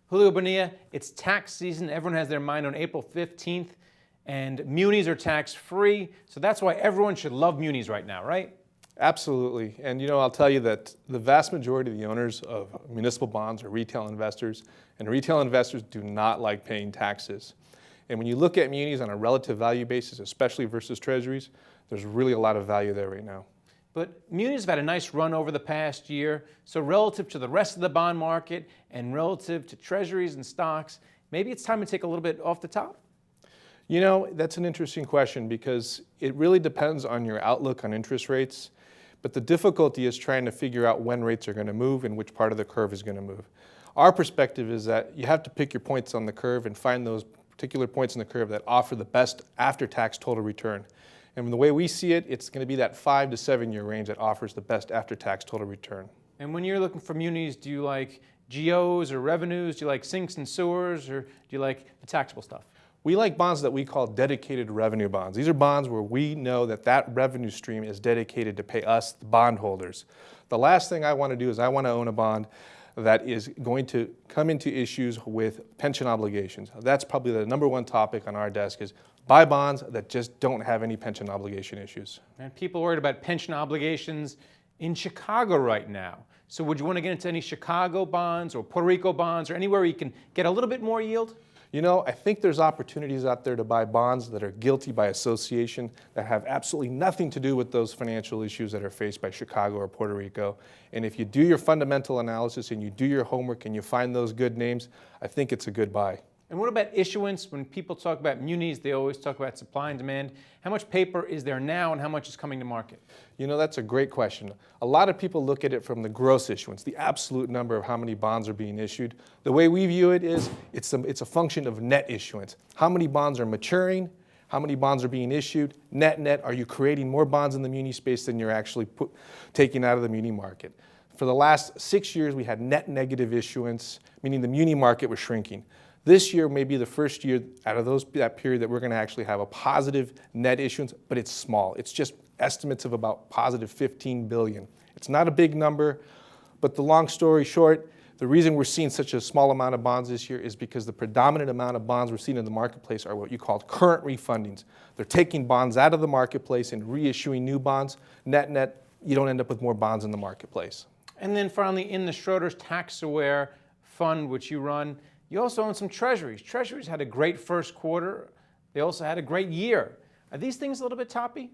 Julio Bonillo, it's tax season. Everyone has their mind on April 15th, and munis are tax-free, so that's why everyone should love munis right now, right? Absolutely. And I'll tell you that the vast majority of the owners of municipal bonds are retail investors, and retail investors do not like paying taxes. And when you look at munis on a relative value basis, especially versus treasuries, there's really a lot of value there right now. But munis have had a nice run over the past year, so relative to the rest of the bond market and relative to treasuries and stocks, maybe it's time to take a little bit off the top? That's an interesting question because it really depends on your outlook on interest rates. But the difficulty is trying to figure out when rates are going to move and which part of the curve is going to move. Our perspective is that you have to pick your points on the curve and find those particular points in the curve that offer the best after-tax total return. And the way we see it, it's going to be that 5 to 7 year range that offers the best after-tax total return. And when you're looking for munis, do you like GOs or revenues? Do you like sinks and sewers, or do you like the taxable stuff? We like bonds that we call dedicated revenue bonds. These are bonds where we know that revenue stream is dedicated to pay us, the bondholders. The last thing I want to do is I want to own a bond that is going to come into issues with pension obligations. That's probably the number one topic on our desk is buy bonds that just don't have any pension obligation issues. And people are worried about pension obligations in Chicago right now. So would you want to get into any Chicago bonds or Puerto Rico bonds or anywhere you can get a little bit more yield? I think there's opportunities out there to buy bonds that are guilty by association that have absolutely nothing to do with those financial issues that are faced by Chicago or Puerto Rico. And if you do your fundamental analysis and you do your homework and you find those good names, I think it's a good buy. And what about issuance? When people talk about munis, they always talk about supply and demand. How much paper is there now and how much is coming to market? That's a great question. A lot of people look at it from the gross issuance, the absolute number of how many bonds are being issued. The way we view it is it's a function of net issuance. How many bonds are maturing? How many bonds are being issued? Net, are you creating more bonds in the muni space than you're actually taking out of the muni market? For the last 6 years, we had net negative issuance, meaning the muni market was shrinking. This year may be the first year out of that period that we're going to actually have a positive net issuance, but it's small. It's just estimates of about positive 15 billion. It's not a big number, but the long story short, the reason we're seeing such a small amount of bonds this year is because the predominant amount of bonds we're seeing in the marketplace are what you call current refundings. They're taking bonds out of the marketplace and reissuing new bonds. Net, you don't end up with more bonds in the marketplace. And then finally, in the Schroder's tax-aware fund, which you run, you also own some treasuries. Treasuries had a great first quarter. They also had a great year. Are these things a little bit toppy?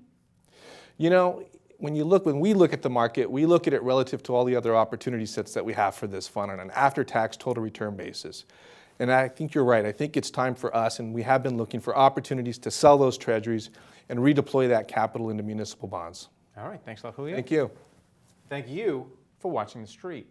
When we look at the market, we look at it relative to all the other opportunity sets that we have for this fund on an after-tax total return basis. And I think you're right. I think it's time for us, and we have been looking for opportunities to sell those treasuries and redeploy that capital into municipal bonds. All right. Thanks a lot, Julio. Thank you. Thank you for watching The Street.